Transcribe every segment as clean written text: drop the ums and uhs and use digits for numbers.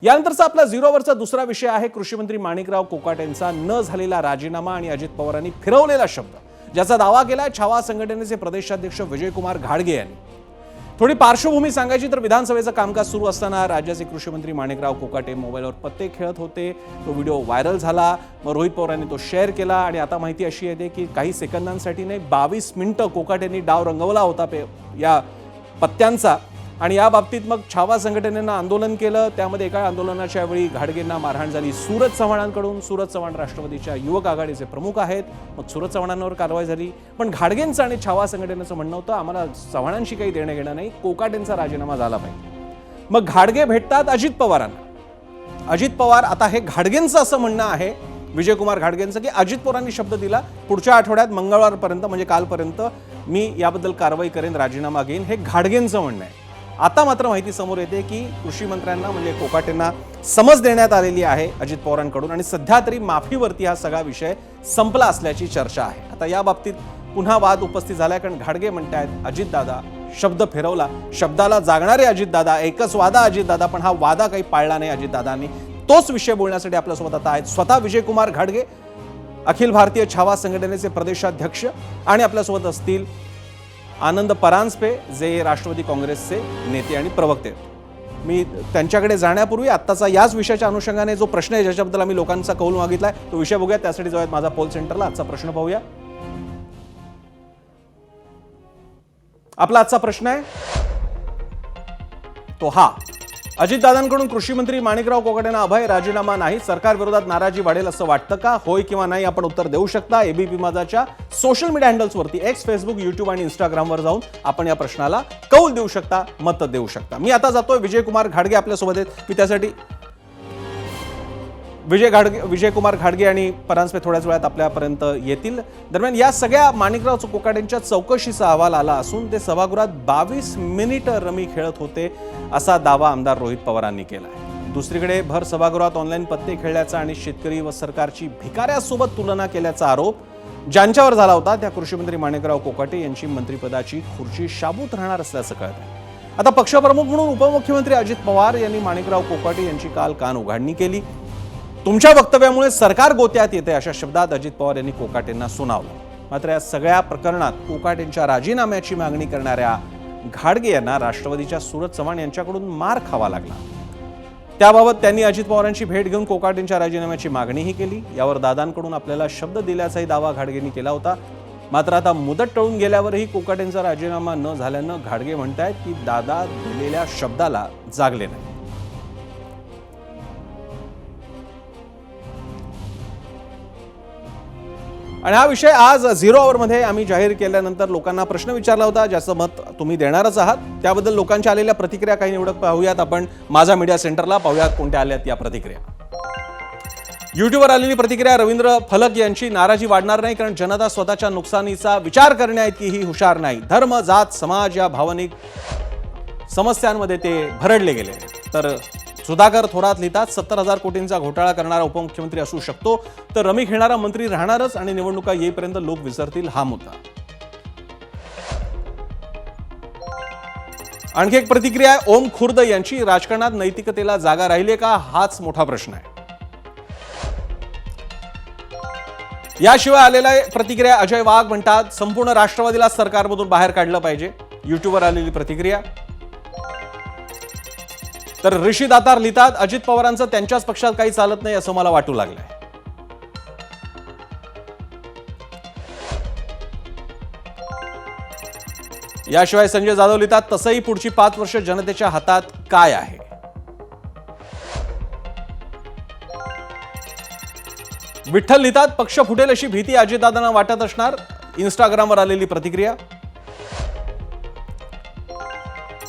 यानंतरचा आपला झिरोवरचा दुसरा विषय आहे कृषी मंत्री माणिकराव कोकाटेंचा न झालेला राजीनामा आणि अजित पवारांनी फिरवलेला शब्द, ज्याचा दावा केलाय छावा संघटनेचे प्रदेशाध्यक्ष विजयकुमार घाडगे यांनी. थोडी पार्श्वभूमी सांगायची तर विधानसभेचं कामकाज सुरू असताना राज्याचे कृषी मंत्री माणिकराव कोकाटे मोबाईलवर पत्ते खेळत होते. तो व्हिडिओ व्हायरल झाला. मग रोहित पवारांनी तो शेअर केला आणि आता माहिती अशी येते की काही सेकंदांसाठी नाही 22 मिनिटं कोकाटेंनी डाव रंगवला होता या पत्त्यांचा. आणि या बाबतीत मग छावा संघटनेनं आंदोलन केलं. त्यामध्ये एका आंदोलनाच्या वेळी घाडगेंना मारहाण झाली सूरज चव्हाणांकडून. सूरज चव्हाण राष्ट्रवादीच्या युवक आघाडीचे प्रमुख आहेत. मग सूरज चव्हाणांवर कारवाई झाली. पण घाडगेंचं आणि छावा संघटनेचं म्हणणं होतं आम्हाला चव्हाणांशी काही देणं घेणं नाही, कोकाटेंचा राजीनामा झाला पाहिजे. मग घाडगे भेटतात अजित पवारांना. अजित पवार, आता हे घाडगेंचं असं म्हणणं आहे विजयकुमार घाडगेंचं की अजित पवारांनी शब्द दिला पुढच्या आठवड्यात मंगळवारपर्यंत म्हणजे कालपर्यंत मी याबद्दल कारवाई करेन, राजीनामा घेईन. हे घाडगेंचं म्हणणं आहे. आता मात्र माहिती समोर येते की कृषी मंत्र्यांना म्हणजे कोकाटेंना समज देण्यात आलेली आहे अजित पवारांकडून आणि सध्या तरी माफीवरती हा सगळा विषय संपला असल्याची चर्चा आहे. आता या बाबतीत पुन्हा वाद उपस्थित झालाय, कारण घाडगे म्हणतायत अजितदादा शब्द फिरवला, शब्दाला जागणारे अजितदादा, एकच वादा अजितदादा, पण हा वादा काही पाळला नाही अजितदादांनी. तोच विषय बोलण्यासाठी आपल्यासोबत आता आहेत स्वतः विजयकुमार घाडगे, अखिल भारतीय छावा संघटनेचे प्रदेशाध्यक्ष, आणि आपल्यासोबत असतील आनंद परांजपे जे राष्ट्रवादी काँग्रेसचे नेते आणि प्रवक्ते. मी त्यांच्याकडे जाण्यापूर्वी आत्ताचा याच विषयाच्या अनुषंगाने जो प्रश्न आहे ज्याच्याबद्दल आम्ही लोकांचा कौल मागितलाय तो विषय बघूया. त्यासाठी जाऊयात माझा पोल सेंटरला. आजचा प्रश्न पाहूया. आपला आजचा प्रश्न आहे तो हा: अजितदादांकडून कृषी मंत्री माणिकराव कोकाटेंना अभय, राजीनामा नाही, सरकार विरोधात नाराजी वाढेल असं वाटतं का? होय किंवा नाही आपण उत्तर देऊ शकता. एबीपी माझाच्या सोशल मीडिया हँडल्सवरती एक्स, फेसबुक, युट्यूब आणि इंस्टाग्रामवर जाऊन आपण या प्रश्नाला कौल देऊ शकता, मत देऊ शकता. मी आता जातोय विजयकुमार घाडगे आपल्यासोबत आहेत. मी त्यासाठी विजयकुमार घाडगे आणि परांजपे थोड्याच वेळात आपल्यापर्यंत येतील. दरम्यान या सगळ्या माणिकराव कोकाटेंच्या चौकशीचा अहवाल आला असून ते सभागृहात 22 मिनिटं रमी खेळत होते असा दावा आमदार रोहित पवारांनी केला आहे. दुसरीकडे भर सभागृहात ऑनलाईन पत्ते खेळल्याचा आणि शेतकरी व सरकारची भिकाऱ्यासोबत तुलना केल्याचा आरोप ज्यांच्यावर झाला होता त्या कृषी मंत्री माणिकराव कोकाटे यांची मंत्रिपदाची खुर्ची शाबूत राहणार असल्याचं कळतंय. आता पक्षप्रमुख म्हणून उपमुख्यमंत्री अजित पवार यांनी माणिकराव कोकाटे यांची काल कान उघाडणी केली. तुमच्या वक्तव्यामुळे सरकार गोत्यात येते अशा शब्दात अजित पवार यांनी कोकाटेंना सुनावलं. मात्र या सगळ्या प्रकरणात कोकाटेंच्या राजीनाम्याची मागणी करणाऱ्या घाडगे यांना राष्ट्रवादीच्या सूरज चव्हाण यांच्याकडून मार खावा लागला. त्याबाबत त्यांनी अजित पवारांची भेट घेऊन कोकाटेंच्या राजीनाम्याची मागणीही केली. यावर दादांकडून आपल्याला शब्द दिल्याचाही दावा घाडगेंनी केला होता. मात्र आता मुदत टळून गेल्यावरही कोकाटेंचा राजीनामा न झाल्यानं घाडगे म्हणतायत की दादा दिलेल्या शब्दाला जागले नाही. आणि हा विषय आज झिरो आवरमध्ये आम्ही जाहीर केल्यानंतर लोकांना प्रश्न विचारला होता, ज्याचं मत तुम्ही देणारच आहात. त्याबद्दल लोकांच्या आलेल्या प्रतिक्रिया काही निवडक पाहूयात आपण माझा मीडिया सेंटरला. पाहूयात कोणत्या आल्यात या प्रतिक्रिया. युट्यूबवर आलेली प्रतिक्रिया रवींद्र फलक यांची: नाराजी वाढणार नाही, कारण जनता स्वतःच्या नुकसानीचा विचार करण्याइतकी ही हुशार नाही. धर्म, जात, समाज या भावनिक समस्यांमध्ये ते भरडले गेले. तर सुधाकर थोरात लिहितात: 70,000 कोटींचा घोटाळा करणारा उपमुख्यमंत्री असू शकतो तर रमी खेळणारा मंत्री राहणारच आणि निवडणुका येईपर्यंत लोक विसरतील हा मुद्दा. आणखी एक प्रतिक्रिया आहे ओम खुर्द यांची: राजकारणात नैतिकतेला जागा राहिली का हाच मोठा प्रश्न आहे. याशिवाय आलेल्या प्रतिक्रिया अजय वाघ म्हणतात: संपूर्ण राष्ट्रवादीला सरकारमधून बाहेर काढलं पाहिजे. युट्यूबवर आलेली प्रतिक्रिया. तर ऋषी दातार लिहितात: अजित पवारांचं त्यांच्याच पक्षात काही चालत नाही असं मला वाटू लागलंय. याशिवाय संजय जाधव लिहितात: तसंही पुढची 5 वर्ष जनतेच्या हातात काय आहे. विठ्ठल लिहितात: पक्ष फुटेल अशी भीती अजितदादांना वाटत असणार. इंस्टाग्रामवर आलेली प्रतिक्रिया.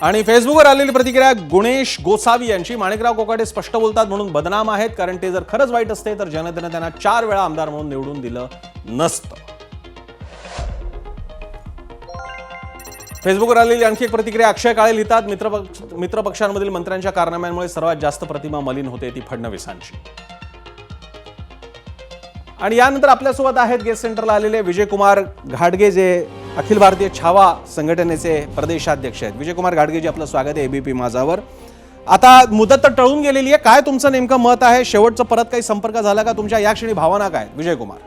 आणि फेसबुकवर आलेली प्रतिक्रिया गुणेश गोसावी यांची: माणिकराव कोकाटे स्पष्ट बोलतात म्हणून बदनाम आहेत, कारण ते जर खरंच वाईट असते तर जनतेने त्यांना 4 वेळा आमदार म्हणून निवडून दिलं नसतं. फेसबुकवर आलेली आणखी एक प्रतिक्रिया अक्षय काळे लिहितात: मित्रपक्षांमधील मंत्र्यांच्या कारनाम्यांमुळे सर्वात जास्त प्रतिमा मलिन होते ती फडणवीसांची. आणि यानंतर आपल्यासोबत आहेत गेस्ट सेंटरला आलेले विजयकुमार घाडगे जे अखिल भारतीय छावा संघटनेचे प्रदेशाध्यक्ष आहेत. विजयकुमार घाडगे जी आपलं स्वागत आहे एबीपी माझावर. आता मुदत तर टळून गेलेली आहे, काय तुमचं नेमकं मत आहे? शेवटचं परत काही संपर्क झाला का तुमच्या? या क्षणी भावना काय विजयकुमार?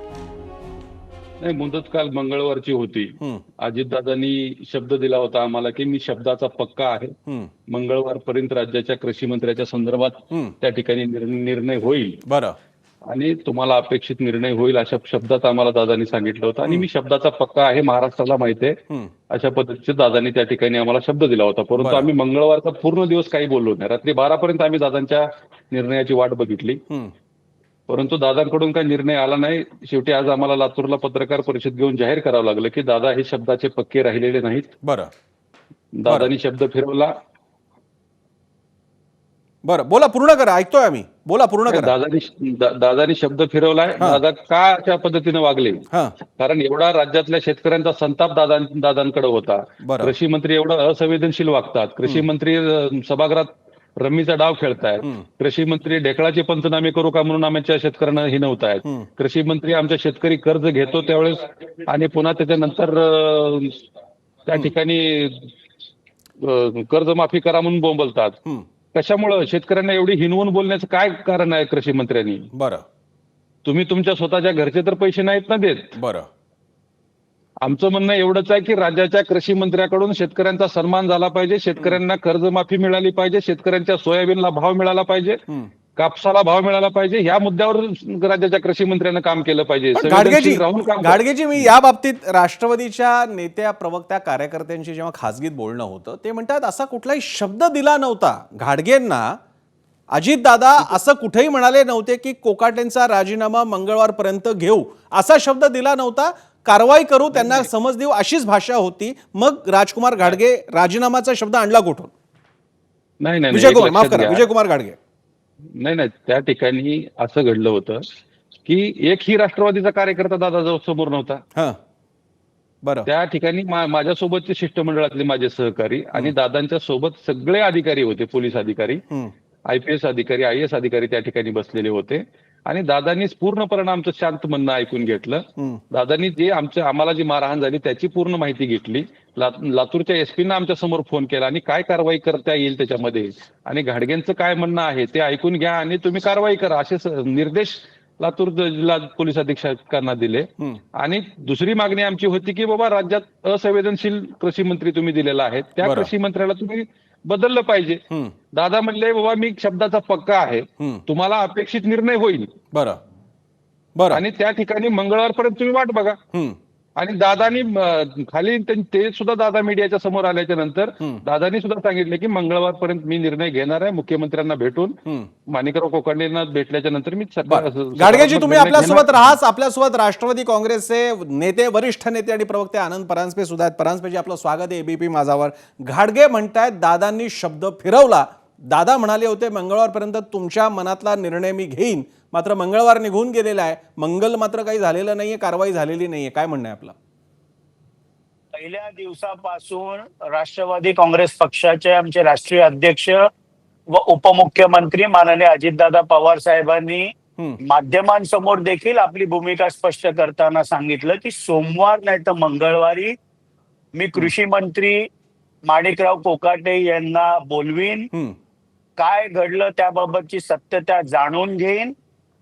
नाही, मुदत काल मंगळवारची होती. हम्म, अजितदादांनी शब्द दिला होता आम्हाला की मी शब्दाचा पक्का आहे. हम्म, मंगळवारपर्यंत राज्याच्या कृषी मंत्र्याच्या संदर्भात हम्म. त्या ठिकाणी निर्णय होईल बरं. आणि तुम्हाला अपेक्षित निर्णय होईल अशा शब्दात आम्हाला दादांनी सांगितलं होतं आणि मी शब्दाचा पक्का आहे, महाराष्ट्राला माहिती आहे. हम्म, अशा पद्धतीचे दादांनी त्या ठिकाणी आम्हाला शब्द दिला होता. परंतु बरं. आम्ही मंगळवारचा पूर्ण दिवस काही बोललो नाही. रात्री 12 पर्यंत आम्ही दादांच्या निर्णयाची वाट बघितली. हम्म. परंतु दादांकडून काही निर्णय आला नाही. शेवटी आज आम्हाला लातूरला पत्रकार परिषद घेऊन जाहीर करावं लागलं की दादा हे शब्दाचे पक्के राहिलेले नाहीत. बरं दादांनी शब्द फिरवला. बरं, बोला, पूर्ण करा, ऐकतोय आम्ही, बोला, पूर्ण करा. दादांनी शब्द फिरवलाय. दादा का अशा पद्धतीने वागले? हा, कारण एवढा राज्यातल्या शेतकऱ्यांचा संताप दादांकडे होता. बरं. कृषी मंत्री एवढं असंवेदनशील वागतात. कृषी मंत्री सभागृहात रम्मीचा डाव खेळतायत. कृषी मंत्री ढेकळाचे पंचनामे करू का म्हणून आमच्या शेतकऱ्यांना हिनवतायत. कृषी मंत्री आमच्या शेतकरी कर्ज घेतो त्यावेळेस आणि पुन्हा त्याच्यानंतर त्या ठिकाणी कर्जमाफी करा म्हणून बोंबलतात. हम्म, कशामुळं शेतकऱ्यांना एवढी हिनवून बोलण्याचं काय कारण आहे कृषी मंत्र्यांनी? बरं. तुम्ही तुमच्या स्वतःच्या घरचे तर पैसे नाहीत ना देत. बरं. आमचं म्हणणं एवढंच आहे की राज्याच्या कृषी मंत्र्याकडून शेतकऱ्यांचा सन्मान झाला पाहिजे, शेतकऱ्यांना कर्जमाफी मिळाली पाहिजे, शेतकऱ्यांच्या सोयाबीनला भाव मिळाला पाहिजे, कापसाला भाव मिळाला पाहिजे. ह्या मुद्द्यावर राज्याच्या कृषी मंत्र्यांना काम केलं पाहिजे. गाडगेजी, राहून काम गाडगेजी, मी या बाबतीत राष्ट्रवादीच्या नेत्या, प्रवक्त्या, कार्यकर्त्यांशी जेव्हा खासगीत बोलणं होतं ते म्हणतात असा कुठलाही शब्द दिला नव्हता घाडगेंना. अजितदादा असं कुठेही म्हणाले नव्हते की कोकाटेंचा राजीनामा मंगळवारपर्यंत घेऊ, असा शब्द दिला नव्हता. कारवाई करू, त्यांना समज देऊ, अशीच भाषा होती. मग राजकुमार घाडगे राजीनामाचा शब्द आणला कुठून? नाही नाही विजयकुमार, माफ करा, विजयकुमार घाडगे. नाही, त्या ठिकाणी असं घडलं होतं की एकही राष्ट्रवादीचा कार्यकर्ता दादा समोर नव्हता. हा, बरं. त्या ठिकाणी माझ्यासोबतचे शिष्टमंडळातले माझे सहकारी आणि दादांच्या सोबत सगळे अधिकारी होते, पोलीस अधिकारी, IPS अधिकारी, IAS अधिकारी त्या ठिकाणी बसलेले होते आणि दादांनी पूर्णपणे आमचं शांत म्हणणं ऐकून घेतलं. दादांनी जे आम्हाला जी मारहाण झाली त्याची पूर्ण माहिती घेतली. लातूरच्या एसपीना आमच्या समोर फोन केला आणि काय कारवाई करता येईल त्याच्यामध्ये आणि घाडगेंचं काय म्हणणं आहे ते ऐकून घ्या आणि तुम्ही कारवाई करा, असे निर्देश लातूर जिल्हा पोलीस अधीक्षकांना दिले. आणि दुसरी मागणी आमची होती की बाबा राज्यात असंवेदनशील कृषी मंत्री तुम्ही दिलेला आहे, त्या कृषी मंत्र्याला तुम्ही बदललं पाहिजे. दादा म्हणले बाबा मी शब्दाचा पक्का आहे, तुम्हाला अपेक्षित निर्णय होईल. बरं, बरं. आणि त्या ठिकाणी मंगळवारपर्यंत तुम्ही वाट बघा. आणि दादानी खाली ते सुद्धा दादा मीडियाच्या समोर आल्याच्या नंतर दादानी सुद्धा सांगितले की मंगळवारपर्यंत मी निर्णय घेणार आहे, मुख्यमंत्र्यांना भेटून माणिकराव कोकाटेंना भेटल्याच्या नंतर मी. गाडगेजी, तुम्ही आपल्यासोबत राहाच. आपल्यासोबत राष्ट्रवादी काँग्रेसचे नेते, वरिष्ठ नेते आणि प्रवक्ते आनंद परांजपे सुद्धा आहेत. परांजपेजी, आपलं स्वागत आहे ABP माझावर. घाडगे म्हणतायत दादांनी शब्द फिरवला. दादा म्हणाले होते मंगळवारपर्यंत तुमच्या मनातला निर्णय मी घेईन, मात्र मंगळवार निघून गेलेला आहे, मंगल मात्र काही झालेलं नाहीये, कारवाई झालेली नाहीये. काय म्हणणं आहे आपलं? पहिल्या दिवसापासून राष्ट्रवादी काँग्रेस पक्षाचे आमचे राष्ट्रीय अध्यक्ष व उपमुख्यमंत्री माननीय अजितदादा पवार साहेबांनी माध्यमांसमोर देखील आपली भूमिका स्पष्ट करताना सांगितलं की सोमवार नाही तर मंगळवारी मी कृषी मंत्री माणिकराव कोकाटे यांना बोलवीन, काय घडलं त्याबाबतची सत्यता जाणून घेईन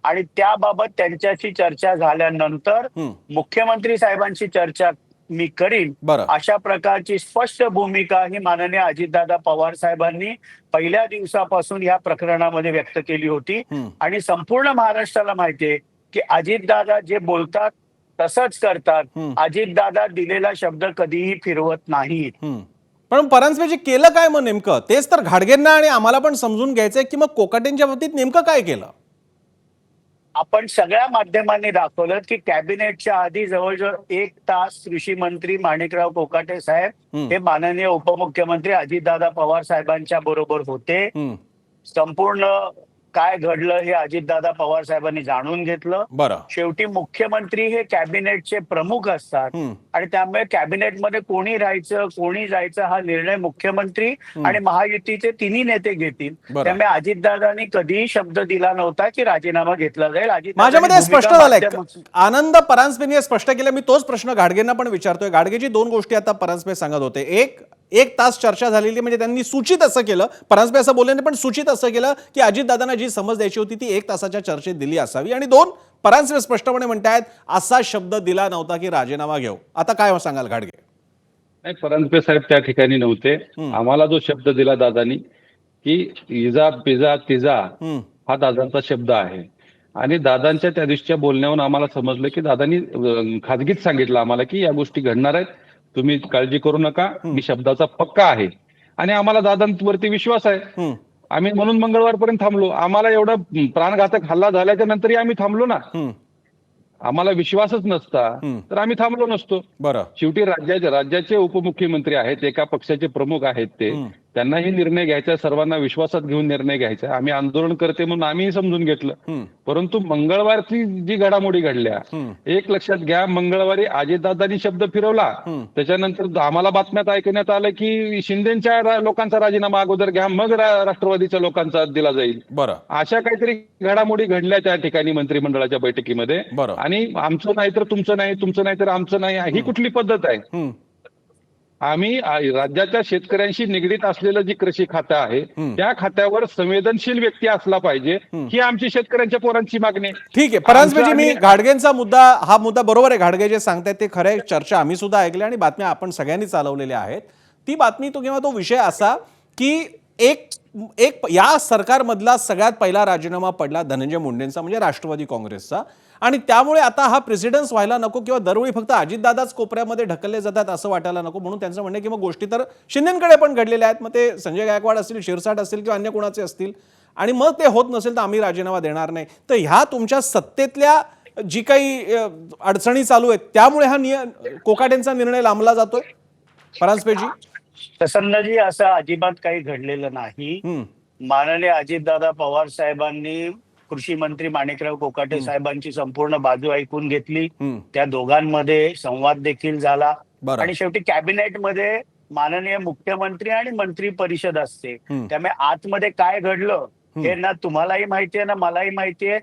आणि त्याबाबत त्यांच्याशी चर्चा झाल्यानंतर मुख्यमंत्री साहेबांशी चर्चा मी करीन, अशा प्रकारची स्पष्ट भूमिका ही माननीय अजितदादा पवार साहेबांनी पहिल्या दिवसापासून या प्रकरणामध्ये व्यक्त केली होती. आणि संपूर्ण महाराष्ट्राला माहितीये की अजितदादा जे बोलतात तसंच करतात. अजितदादा दिलेला शब्द कधीही फिरवत नाहीत. पण परांजपेजी केलं काय मग नेमकं? तेच तर घाडगेंना आणि आम्हाला पण समजून घ्यायचंय की मग कोकाटेंच्या बाबतीत नेमकं काय केलं? आपण सगळ्या माध्यमांनी दाखवलं की कॅबिनेटच्या आधी जवळजवळ 1 तास कृषी मंत्री माणिकराव कोकाटे साहेब हे माननीय उपमुख्यमंत्री अजितदादा पवार साहेबांच्या बरोबर होते. संपूर्ण काय घडलं हे अजितदादा पवार साहेबांनी जाणून घेतलं. बरं. शेवटी मुख्यमंत्री हे कॅबिनेटचे प्रमुख असतात आणि त्यामुळे कॅबिनेटमध्ये कोणी राहायचं कोणी जायचं हा निर्णय मुख्यमंत्री आणि महायुतीचे तिन्ही नेते घेतील. बरं. त्यामुळे अजितदादांनी कधीही शब्द दिला नव्हता की राजीनामा घेतला जाईल. माझ्यामध्ये स्पष्ट झालंय. आनंद परांजपेंनी हे स्पष्ट केलं. मी तोच प्रश्न घाडगेंना पण विचारतोय. घाडगेजी 2 गोष्टी आता परांजपे सांगत होते. एक तास चर्चा झालेली, म्हणजे त्यांनी सूचित असं केलं, परांजपे असं बोलले नाही पण सूचित असं केलं की अजितदादांना जी समज द्यायची होती ती 1 तासाच्या चर्चेत दिली असावी. आणि 2, परांजपे स्पष्टपणे म्हणतायत असा शब्द दिला नव्हता की राजीनामा घेऊ. आता काय सांगाल घाडगे? नाही, परांजपे साहेब त्या ठिकाणी नव्हते. आम्हाला जो शब्द दिला दादानी की इजा पिझा तिजा हा दादांचा शब्द आहे. आणि दादांच्या त्या दिवशीच्या बोलण्यावरून आम्हाला समजलं की दादांनी खाजगीत सांगितलं आम्हाला की या गोष्टी घडणार आहेत, तुम्ही काळजी करू नका, मी शब्दाचा पक्का आहे. आणि आम्हाला दादांवरती विश्वास आहे. आम्ही म्हणून मंगळवारपर्यंत थांबलो. आम्हाला एवढं प्राणघातक हल्ला झाल्याच्या नंतरही आम्ही थांबलो ना. आम्हाला विश्वासच नसता तर आम्ही थांबलो नसतो. बरं. शेवटी राज्याचे उपमुख्यमंत्री आहेत, एका पक्षाचे प्रमुख आहेत, ते त्यांनाही निर्णय घ्यायचा, सर्वांना विश्वासात घेऊन निर्णय घ्यायचा. आम्ही आंदोलन करते म्हणून आम्ही समजून घेतलं. परंतु मंगळवारची जी घडामोडी घडल्या, एक लक्षात घ्या, मंगळवारी अजितदादांनी शब्द फिरवला, त्याच्यानंतर आम्हाला बातम्यात ऐकण्यात आलं की शिंदेच्या लोकांचा राजीनामा अगोदर घ्या, मग राष्ट्रवादीच्या लोकांचा दिला जाईल. बरं. अशा काहीतरी घडामोडी घडल्या त्या ठिकाणी मंत्रिमंडळाच्या बैठकीमध्ये. बरं. आणि आमचं नाही तर तुमचं नाही, तुमचं नाही तर आमचं नाही, ही कुठली पद्धत आहे? आम्ही राज्याच्या शेतकऱ्यांशी निगडीत असलेलं जी कृषी खातं आहे त्या खात्यावर संवेदनशील व्यक्ती असला पाहिजे, ही आमची शेतकऱ्यांच्या पोरांची मागणी आहे. ठीक आहे परांजपेजी, मी घाडगेंचा मुद्दा, हा मुद्दा बरोबर आहे. घाडगे जे सांगतायत ते खरं आहे. चर्चा आम्ही सुद्धा ऐकल्या आणि बातम्या आपण सगळ्यांनी चालवलेल्या आहेत. ती बातमी तो किंवा तो विषय असा की एक या सरकारमधला सगळ्यात पहिला राजीनामा पडला धनंजय मुंडेंचा, म्हणजे राष्ट्रवादी काँग्रेसचा. आणि त्यामुळे आता हा प्रेसिडेंट्स व्हायला नको किंवा दरवेळी फक्त अजितदादाच कोपऱ्यामध्ये ढकलले जातात असं वाटायला नको, म्हणून त्यांचं म्हणणं की मग गोष्टी तर शिंदेकडे पण घडलेल्या आहेत. मग ते संजय गायकवाड असतील, शिरसाट असतील किंवा अन्य कोणाचे असतील, आणि मग ते होत नसेल तर आम्ही राजीनामा देणार नाही. तर ह्या तुमच्या सत्तेतल्या जी काही अडचणी चालू आहेत त्यामुळे हा कोकाटेंचा निर्णय लांबला जातोय परांजपेजी? प्रसन्नजी, असं अजिबात काही घडलेलं नाही. माननीय अजितदादा पवार साहेबांनी कृषी मंत्री माणिकराव कोकाटे साहेबांची संपूर्ण बाजू ऐकून घेतली. त्या दोघांमध्ये संवाद देखील झाला. आणि शेवटी कॅबिनेटमध्ये माननीय मुख्यमंत्री आणि मंत्री परिषद असते. त्यामुळे आतमध्ये काय घडलं हे ना तुम्हालाही माहिती आहे ना मलाही माहिती आहे,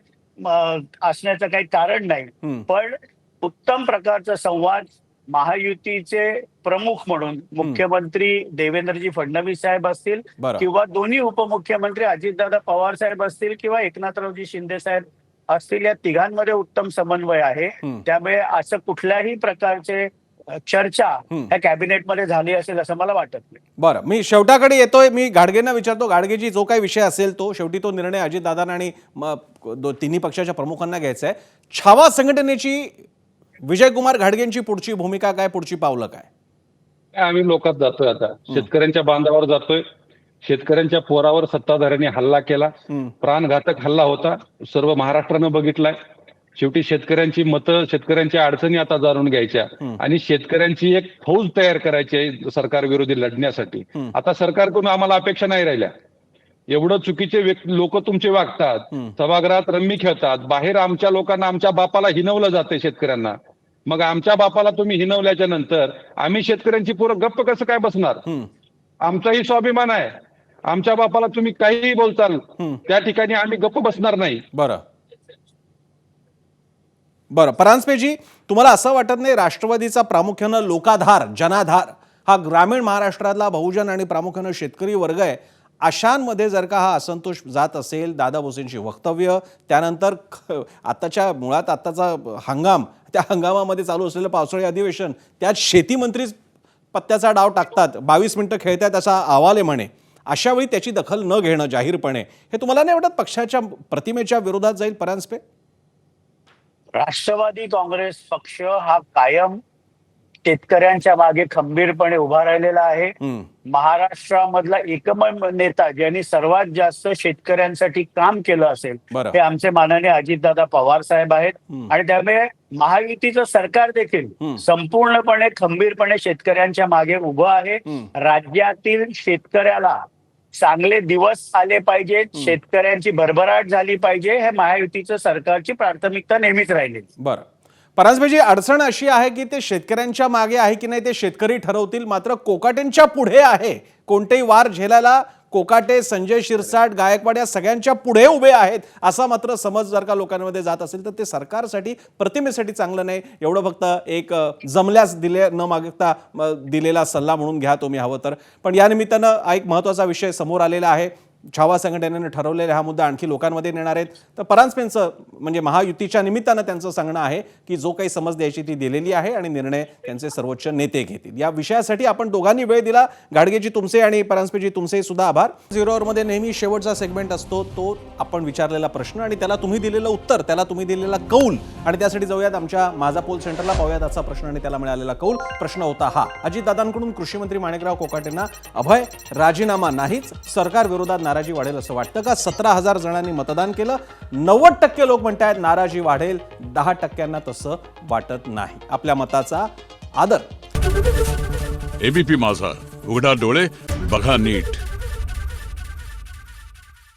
असण्याचं काही कारण नाही. पण उत्तम प्रकारचा संवाद महायुतीचे प्रमुख म्हणून मुख्यमंत्री देवेंद्रजी फडणवीस साहेब असतील किंवा दोन्ही उपमुख्यमंत्री अजितदादा पवार साहेब असतील किंवा एकनाथरावजी शिंदे साहेब असतील, या तिघांमध्ये उत्तम समन्वय आहे. त्यामुळे असं कुठल्याही प्रकारचे चर्चा ह्या कॅबिनेटमध्ये झाली असेल असं मला वाटत नाही. बरं, मी शेवटाकडे येतोय. मी घाडगेंना विचारतो. घाडगेजी, जो काही विषय असेल तो शेवटी तो निर्णय अजितदादांना आणि तिन्ही पक्षाच्या प्रमुखांना घ्यायचा आहे. छावा संघटनेची विजयकुमार घाडगेंची पुढची भूमिका काय, पुढची पावलं काय? आम्ही लोकात जातोय, आता शेतकऱ्यांच्या बांधावर जातोय. शेतकऱ्यांच्या पोरावर सत्ताधाऱ्यांनी हल्ला केला, प्राणघातक हल्ला होता, सर्व महाराष्ट्रानं बघितलाय. शेवटी शेतकऱ्यांची मतं, शेतकऱ्यांच्या अडचणी आता जाणून घ्यायच्या आणि शेतकऱ्यांची एक फौज तयार करायची आहे सरकार विरोधी लढण्यासाठी. आता सरकारकडून आम्हाला अपेक्षा नाही राहिल्या. एवढं चुकीचे लोक तुमचे वागतात, सभागृहात रम्मी खेळतात, बाहेर आमच्या लोकांना, आमच्या बापाला हिनवलं जाते शेतकऱ्यांना. मग आमच्या बापाला तुम्ही हिनवल्याच्या नंतर आम्ही शेतकऱ्यांची पोरं गप्प कसं काय बसणार? आमचाही स्वाभिमान आहे. आमच्या बापाला तुम्ही काहीही बोलताल त्या ठिकाणी आम्ही गप्प बसणार नाही. बरं बरं परांजपेजी, तुम्हाला असं वाटत नाही राष्ट्रवादीचा प्रामुख्यानं लोकाधार, जनाधार हा ग्रामीण महाराष्ट्रातला बहुजन आणि प्रामुख्यानं शेतकरी वर्ग आहे, अशांमध्ये जर का हा असंतोष जात असेल, दादा भुसेंची वक्तव्य, त्यानंतर आताच्या मुळात आताचा हंगाम, त्या हंगामामध्ये चालू असलेलं पावसाळी अधिवेशन, त्यात शेती मंत्री पत्त्याचा डाव टाकतात, 22 मिनिटं खेळतात असा अहवाल आहे म्हणे, अशा वेळी त्याची दखल न घेणं जाहीरपणे, हे तुम्हाला नाही वाटत पक्षाच्या प्रतिमेच्या विरोधात जाईल परांजपे? राष्ट्रवादी काँग्रेस पक्ष हा कायम शेतकऱ्यांच्या मागे खंबीरपणे उभा राहिलेला आहे. महाराष्ट्रामधला एकमेव नेता ज्यांनी सर्वात जास्त शेतकऱ्यांसाठी काम केलं असेल ते आमचे माननीय अजितदादा पवार साहेब आहेत. आणि त्यामुळे महायुतीचं सरकार देखील संपूर्णपणे खंबीरपणे शेतकऱ्यांच्या मागे उभं आहे. राज्यातील शेतकऱ्याला चांगले दिवस आले पाहिजेत, शेतकऱ्यांची भरभराट झाली पाहिजे, हे महायुतीचं सरकारची प्राथमिकता नेहमीच राहिली. बरं, परांजपेची अडचण अशी आहे की ते शेतकऱ्यांच्या मागे आहे की नाही ते शेतकरी ठरवतील, मात्र कोकाटेंच्या पुढे आहे. कोणतेही वार झेलायला कोकाटे, संजय शिरसाट, गायकवाड या सगळ्यांच्या पुढे उभे आहेत असा मात्र समज जर का लोकांमध्ये जात असेल तर ते सरकारसाठी, प्रतिमेसाठी चांगलं नाही. एवढं फक्त एक जमल्यास न मागता दिलेला सल्ला म्हणून घ्या तुम्ही हवं तर. पण या निमित्तानं एक महत्त्वाचा विषय समोर आलेला आहे. छावा संघटनेने ठरवलेला हा मुद्दा आणखी लोकांमध्ये नेणार आहेत. तर परांजपेंचं म्हणजे महायुतीच्या निमित्तानं त्यांचं सांगणं आहे की जो काही समज द्यायची ती दिलेली आहे आणि निर्णय त्यांचे सर्वोच्च नेते घेतील. या विषयासाठी आपण दोघांनी वेळ दिला. गाडगेजी तुमचे आणि परांजपेजी तुमचे सुद्धा आभार. 0 ओव्हरमध्ये नेहमी शेवटचा सेगमेंट असतो तो आपण विचारलेला प्रश्न आणि त्याला तुम्ही दिलेलं उत्तर, त्याला तुम्ही दिलेला कौल. आणि त्यासाठी जाऊयात आमच्या माझा पोल सेंटरला, पाहूयात आजचा प्रश्न आणि त्याला मिळालेला कौल. प्रश्न होता हा: अजितदादांकडून कृषी मंत्री माणिकराव कोकाटेंना अभय राजीनामा नाहीच, सरकार विरोधात नाराजी वाढेल असं वाटतं का? 17,000 जणांनी मतदान केलं. 90% लोक म्हणतात नाराजी वाढेल, 10%ना तसं वाटत नाही. आपल्या मताचा आदर. एबीपी माझा, उघडा डोळे बघा नीट.